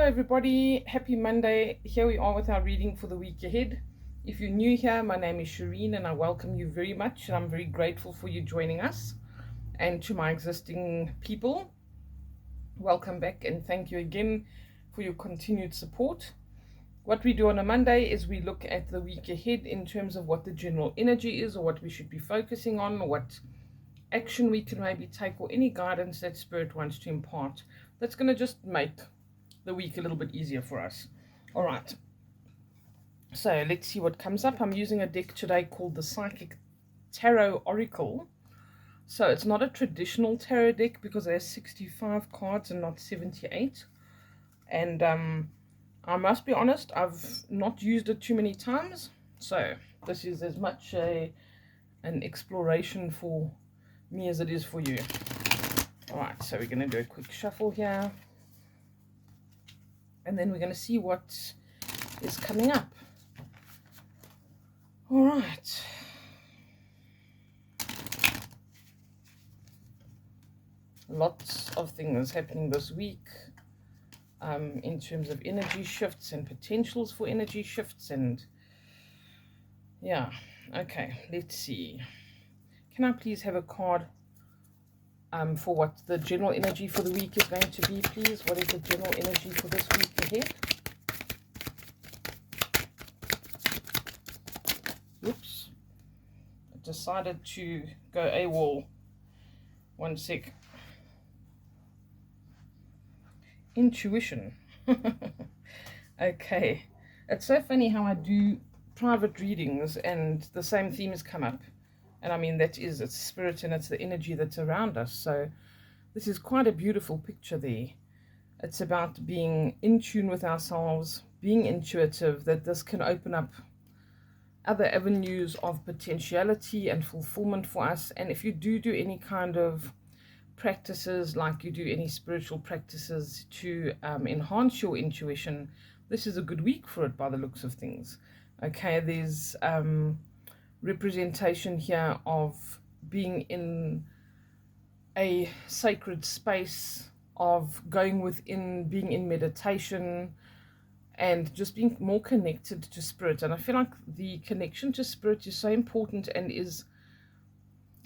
everybody, happy Monday. Here we are with our reading for the week ahead. If you're new here, my name is Shireen and I welcome you very much, and I'm very grateful for you joining us. And to my existing people, welcome back and thank you again for your continued support. What we do on a Monday is we look at the week ahead in terms of what the general energy is, or what we should be focusing on, or what action we can maybe take, or any guidance that Spirit wants to impart that's going to just make the week a little bit easier for us. All right, so let's see what comes up. I'm using a deck today called the Psychic Tarot Oracle. So it's not a traditional tarot deck because there's 65 cards and not 78. And I must be honest, I've not used it too many times. So this is as much an exploration for me as it is for you. All right, so we're going to do a quick shuffle here. And then we're going to see what is coming up. All right. Lots of things happening this week in terms of energy shifts and potentials for energy shifts. And yeah, okay, let's see. Can I please have a card for what the general energy for the week is going to be, please? What is the general energy for this week ahead? Oops. I decided to go AWOL. One sec. Intuition. Okay. It's so funny how I do private readings and the same themes come up. And I mean, it's spirit and it's the energy that's around us. So this is quite a beautiful picture there. It's about being in tune with ourselves, being intuitive, that this can open up other avenues of potentiality and fulfillment for us. And if you do any kind of practices, like you do any spiritual practices to enhance your intuition, this is a good week for it by the looks of things. Okay, there's representation here of being in a sacred space, of going within, being in meditation, and just being more connected to spirit. And I feel like the connection to spirit is so important, and is,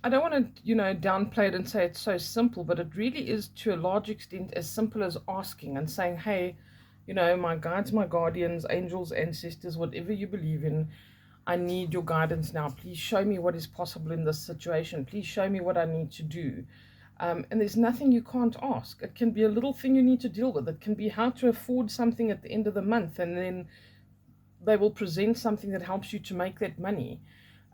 I don't want to, downplay it and say it's so simple, but it really is to a large extent as simple as asking and saying, hey, my guides, my guardians, angels, ancestors, whatever you believe in, I need your guidance now. Please show me what is possible in this situation. Please show me what I need to do. And there's nothing you can't ask. It can be a little thing you need to deal with. It can be how to afford something at the end of the month, and then they will present something that helps you to make that money.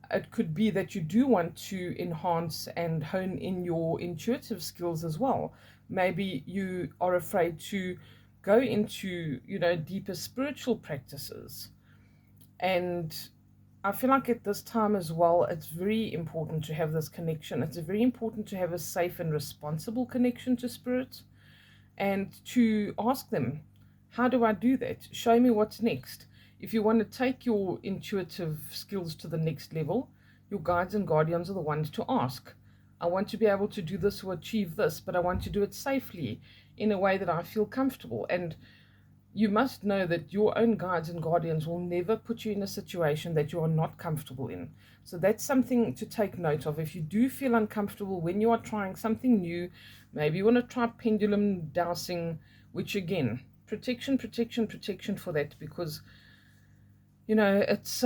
It could be that you do want to enhance and hone in your intuitive skills as well. Maybe you are afraid to go into, deeper spiritual practices. And I feel like at this time as well, it's very important to have this connection. It's very important to have a safe and responsible connection to spirit, and to ask them, how do I do that? Show me what's next. If you want to take your intuitive skills to the next level, your guides and guardians are the ones to ask. I want to be able to do this or achieve this, but I want to do it safely in a way that I feel comfortable. And you must know that your own guides and guardians will never put you in a situation that you are not comfortable in. So that's something to take note of. If you do feel uncomfortable when you are trying something new, maybe you want to try pendulum dowsing, which again, protection for that, because it's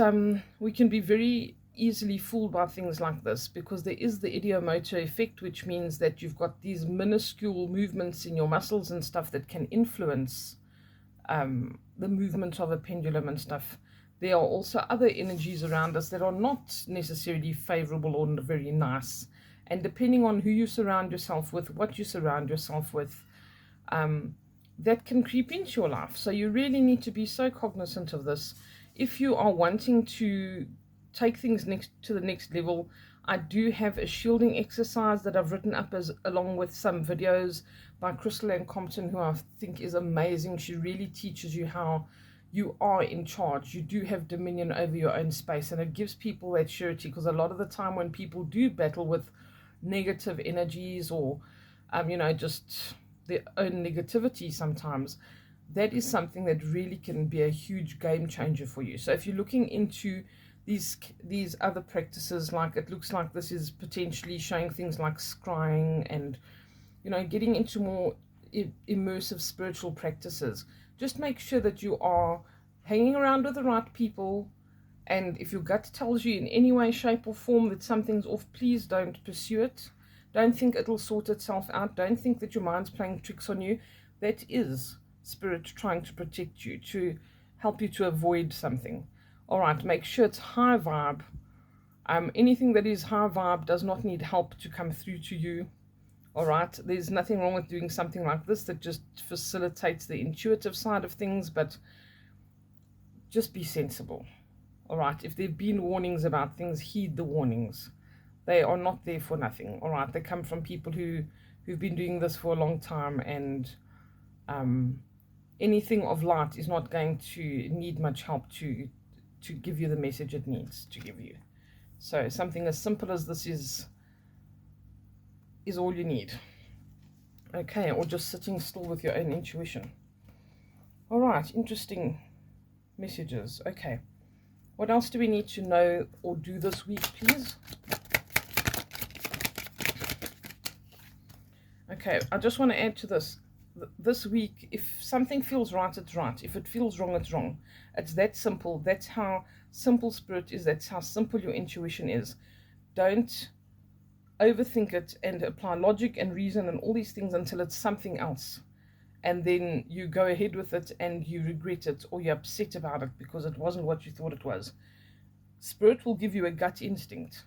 we can be very easily fooled by things like this, because there is the ideomotor effect, which means that you've got these minuscule movements in your muscles and stuff that can influence the movement of a pendulum and stuff. There are also other energies around us that are not necessarily favorable or very nice, and depending on who you surround yourself with, what you surround yourself with, that can creep into your life. So you really need to be so cognizant of this. If you are wanting to take things to the next level, I do have a shielding exercise that I've written up along with some videos by Crystal Ann Compton, who I think is amazing. She really teaches you how you are in charge. You do have dominion over your own space, and it gives people that surety, because a lot of the time when people do battle with negative energies, or just their own negativity sometimes, that is something that really can be a huge game changer for you. So if you're looking into these other practices, like it looks like this is potentially showing things like scrying and, you know, getting into more immersive spiritual practices, just make sure that you are hanging around with the right people. And if your gut tells you in any way, shape, or form that something's off, please don't pursue it. Don't think it'll sort itself out. Don't think that your mind's playing tricks on you. That is spirit trying to protect you, to help you to avoid something. All right, make sure it's high vibe. Anything that is high vibe does not need help to come through to you. All right, there's nothing wrong with doing something like this that just facilitates the intuitive side of things, but just be sensible. All right, if there have been warnings about things, heed the warnings. They are not there for nothing. All right, they come from people who've been doing this for a long time, and anything of light is not going to need much help to give you the message it needs to give you. So something as simple as this is all you need. Okay, or just sitting still with your own intuition. All right, interesting messages. Okay, what else do we need to know or do this week, please? Okay, I just want to add to this. This week, if something feels right, it's right. If it feels wrong, it's wrong. It's that simple. That's how simple spirit is. That's how simple your intuition is. Don't overthink it and apply logic and reason and all these things until it's something else. And then you go ahead with it and you regret it, or you're upset about it because it wasn't what you thought it was. Spirit will give you a gut instinct.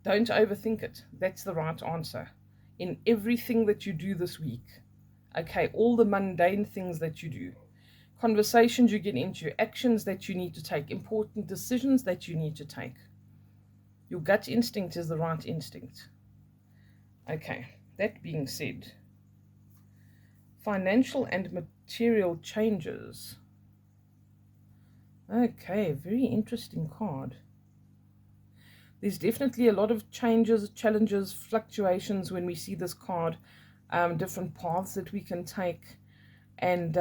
Don't overthink it. That's the right answer in everything that you do this week. Okay, all the mundane things that you do, conversations you get into, actions that you need to take, important decisions that you need to take. Your gut instinct is the right instinct. Okay, that being said, financial and material changes. Okay, very interesting card. There's definitely a lot of changes, challenges, fluctuations when we see this card, different paths that we can take, and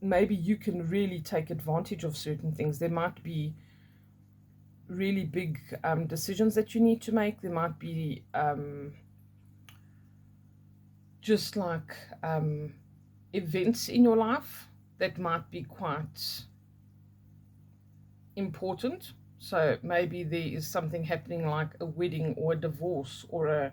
maybe you can really take advantage of certain things. There might be really big decisions that you need to make. There might be just like events in your life that might be quite important. So maybe there is something happening like a wedding or a divorce or a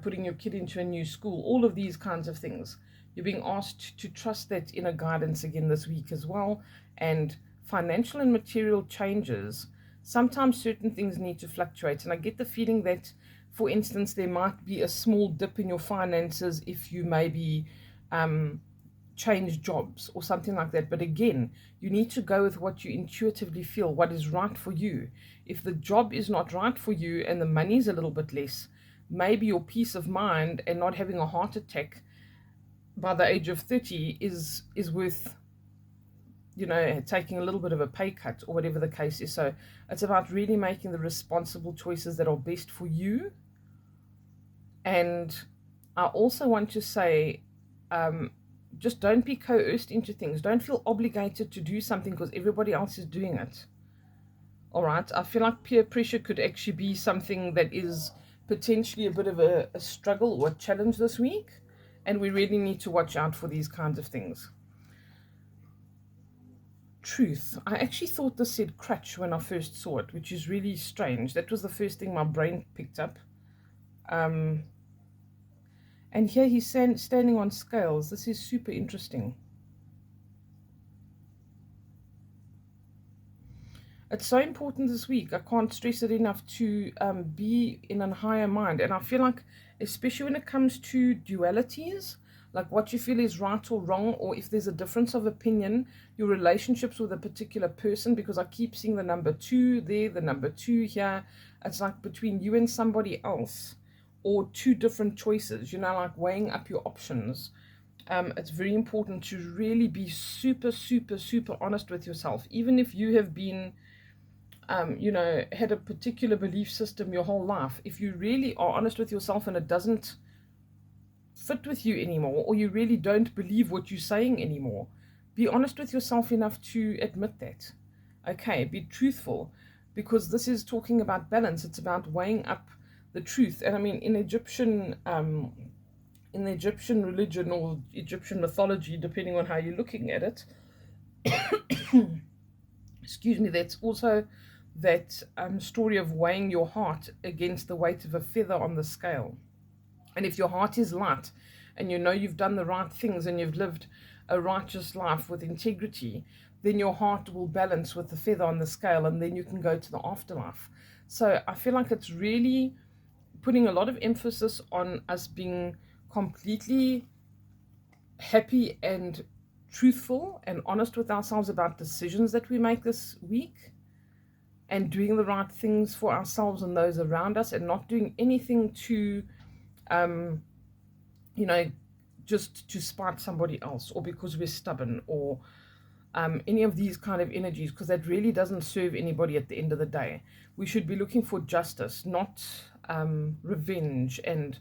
putting your kid into a new school, all of these kinds of things. You're being asked to trust that inner guidance again this week as well. And financial and material changes, sometimes certain things need to fluctuate. And I get the feeling that, for instance, there might be a small dip in your finances if you maybe change jobs or something like that. But again, you need to go with what you intuitively feel, what is right for you. If the job is not right for you and the money is a little bit less, maybe your peace of mind and not having a heart attack by the age of 30 is worth, taking a little bit of a pay cut or whatever the case is. So it's about really making the responsible choices that are best for you. And I also want to say, just don't be coerced into things. Don't feel obligated to do something because everybody else is doing it. All right, I feel like peer pressure could actually be something that is potentially a bit of a struggle or a challenge this week, and we really need to watch out for these kinds of things. Truth. I actually thought this said crutch when I first saw it, which is really strange. That was the first thing my brain picked up. And here he's standing on scales. This is super interesting. It's so important this week. I can't stress it enough to be in a higher mind. And I feel like, especially when it comes to dualities, like what you feel is right or wrong, or if there's a difference of opinion, your relationships with a particular person, because I keep seeing the number 2 there, the number 2 here. It's like between you and somebody else, or two different choices, like weighing up your options. It's very important to really be super, super, super honest with yourself. Even if you have been had a particular belief system your whole life, if you really are honest with yourself and it doesn't fit with you anymore, or you really don't believe what you're saying anymore. Be honest with yourself enough to admit that. Okay, be truthful, because this is talking about balance. It's about weighing up the truth. And I mean, in the Egyptian religion or Egyptian mythology, depending on how you're looking at it, excuse me, that's also that story of weighing your heart against the weight of a feather on the scale. And if your heart is light and you know you've done the right things and you've lived a righteous life with integrity, then your heart will balance with the feather on the scale, and then you can go to the afterlife. So I feel like it's really putting a lot of emphasis on us being completely happy and truthful and honest with ourselves about decisions that we make this week, and doing the right things for ourselves and those around us, and not doing anything to you know, just to spite somebody else, or because we're stubborn, or any of these kind of energies, because that really doesn't serve anybody at the end of the day. We should be looking for justice, not revenge and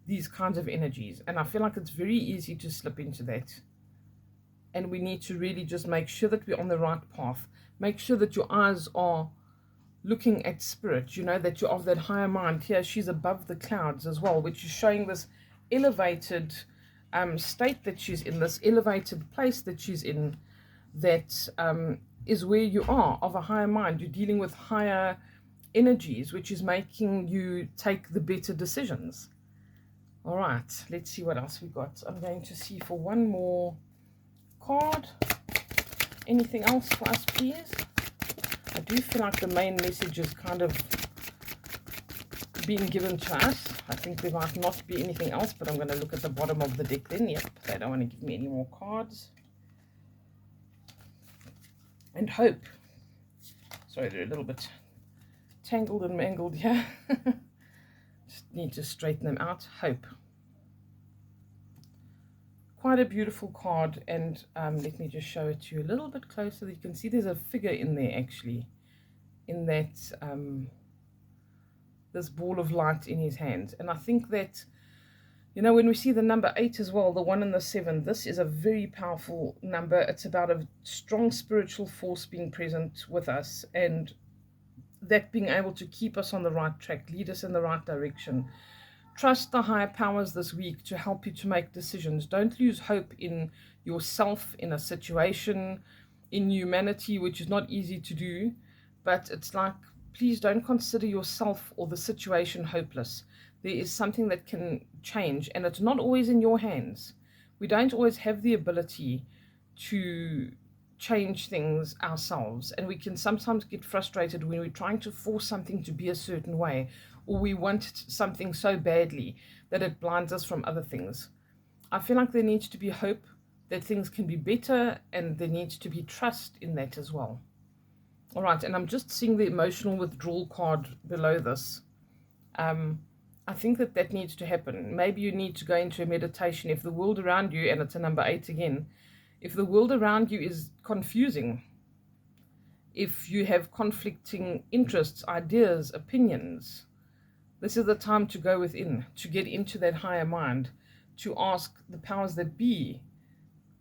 these kinds of energies. And I feel like it's very easy to slip into that. And we need to really just make sure that we're on the right path. Make sure that your eyes are looking at spirit, you know, that you're of that higher mind. Here, she's above the clouds as well, which is showing this elevated state that she's in, this elevated place that she's in, that is where you are, of a higher mind. You're dealing with higher energies, which is making you take the better decisions. All right, let's see what else we got. I'm going to see for one more card. Anything else for us, please? I do feel like the main message is kind of being given to us. I think there might not be anything else, but I'm going to look at the bottom of the deck then. Yep, they don't want to give me any more cards. And hope. Sorry, they're a little bit tangled and mangled here. Just need to straighten them out. Hope. Quite a beautiful card, and let me just show it to you a little bit closer. You can see there's a figure in there, actually, in that this ball of light in his hand. And I think that, you know, when we see the number 8 as well, the 1 and the 7, this is a very powerful number. It's about a strong spiritual force being present with us, and that being able to keep us on the right track, lead us in the right direction. Trust the higher powers this week to help you to make decisions. Don't lose hope in yourself, in a situation, in humanity, which is not easy to do. But it's like, please don't consider yourself or the situation hopeless. There is something that can change, and it's not always in your hands. We don't always have the ability to change things ourselves, and we can sometimes get frustrated when we're trying to force something to be a certain way, or we want something so badly that it blinds us from other things. I feel like there needs to be hope that things can be better, and there needs to be trust in that as well. All right, and I'm just seeing the emotional withdrawal card below this. I think that needs to happen. Maybe you need to go into a meditation. If the world around you, and it's a number 8 again, if the world around you is confusing, if you have conflicting interests, ideas, opinions, this is the time to go within, to get into that higher mind, to ask the powers that be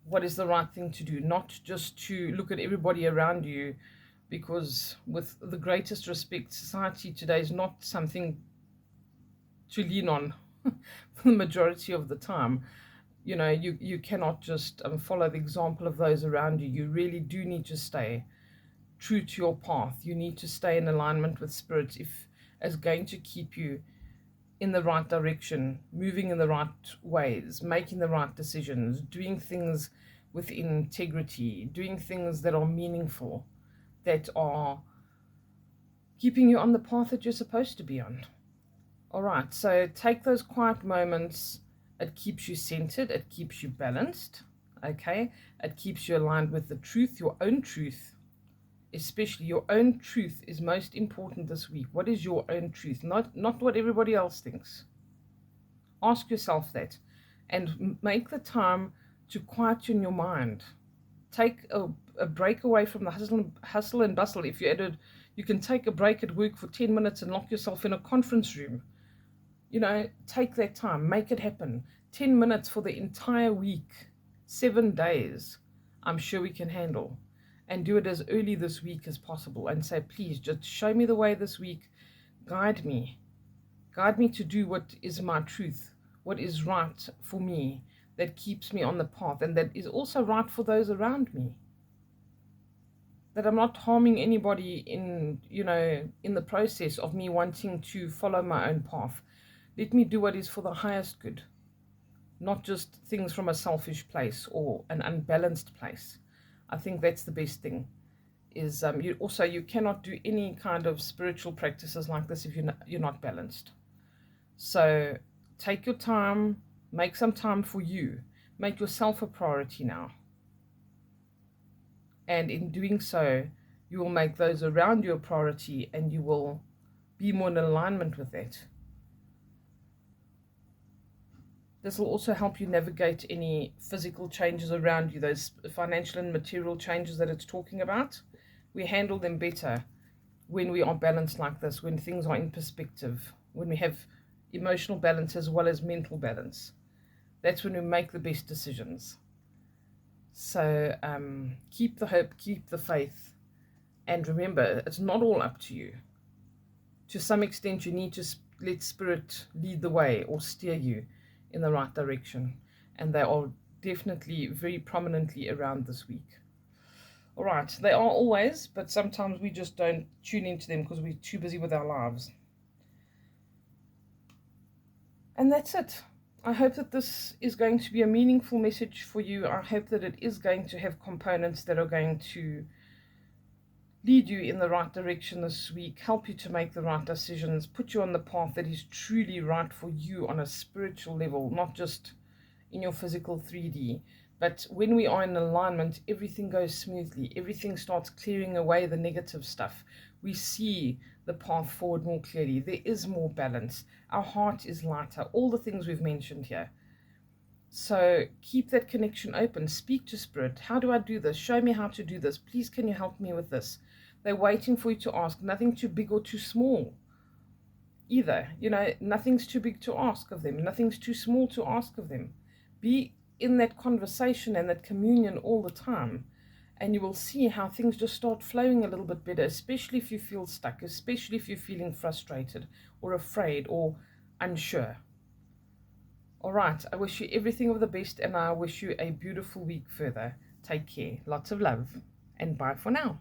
what is the right thing to do, not just to look at everybody around you, because with the greatest respect, society today is not something to lean on for the majority of the time. You know, you cannot just follow the example of those around you. You really do need to stay true to your path. You need to stay in alignment with spirit, if as going to keep you in the right direction, moving in the right ways, making the right decisions, doing things with integrity, doing things that are meaningful, that are keeping you on the path that you're supposed to be on. All right, so take those quiet moments. It keeps you centered, it keeps you balanced, okay? It keeps you aligned with the truth, your own truth. Especially your own truth is most important this week. What is your own truth? Not what everybody else thinks. Ask yourself that, and make the time to quieten your mind. Take a break away from the hustle and bustle. If you can take a break at work for 10 minutes and lock yourself in a conference room. You know, take that time, make it happen. 10 minutes for the entire week, 7 days, I'm sure we can handle. And do it as early this week as possible and say, please just show me the way this week. Guide me. Guide me to do what is my truth, what is right for me, that keeps me on the path, and that is also right for those around me. That I'm not harming anybody in the process of me wanting to follow my own path. Let me do what is for the highest good, not just things from a selfish place or an unbalanced place. I think that's the best thing. Is you cannot do any kind of spiritual practices like this if you're not balanced. So take your time, make some time for you, make yourself a priority now. And in doing so, you will make those around you a priority, and you will be more in alignment with that. This will also help you navigate any physical changes around you, those financial and material changes that it's talking about. We handle them better when we are balanced like this, when things are in perspective, when we have emotional balance as well as mental balance. That's when we make the best decisions. So keep the hope, keep the faith, and remember, it's not all up to you. To some extent, you need to let Spirit lead the way or steer you in the right direction, and they are definitely very prominently around this week. All right, they are always, but sometimes we just don't tune into them because we're too busy with our lives. And that's it. I hope that this is going to be a meaningful message for you. I hope that it is going to have components that are going to lead you in the right direction this week, help you to make the right decisions, put you on the path that is truly right for you on a spiritual level, not just in your physical 3D. But when we are in alignment, everything goes smoothly. Everything starts clearing away the negative stuff. We see the path forward more clearly. There is more balance. Our heart is lighter. All the things we've mentioned here. So keep that connection open. Speak to Spirit. How do I do this? Show me how to do this. Please, can you help me with this? They're waiting for you to ask. Nothing too big or too small either. Nothing's too big to ask of them. Nothing's too small to ask of them. Be in that conversation and that communion all the time, and you will see how things just start flowing a little bit better, especially if you feel stuck, especially if you're feeling frustrated or afraid or unsure. All right, I wish you everything of the best, and I wish you a beautiful week further. Take care. Lots of love, and bye for now.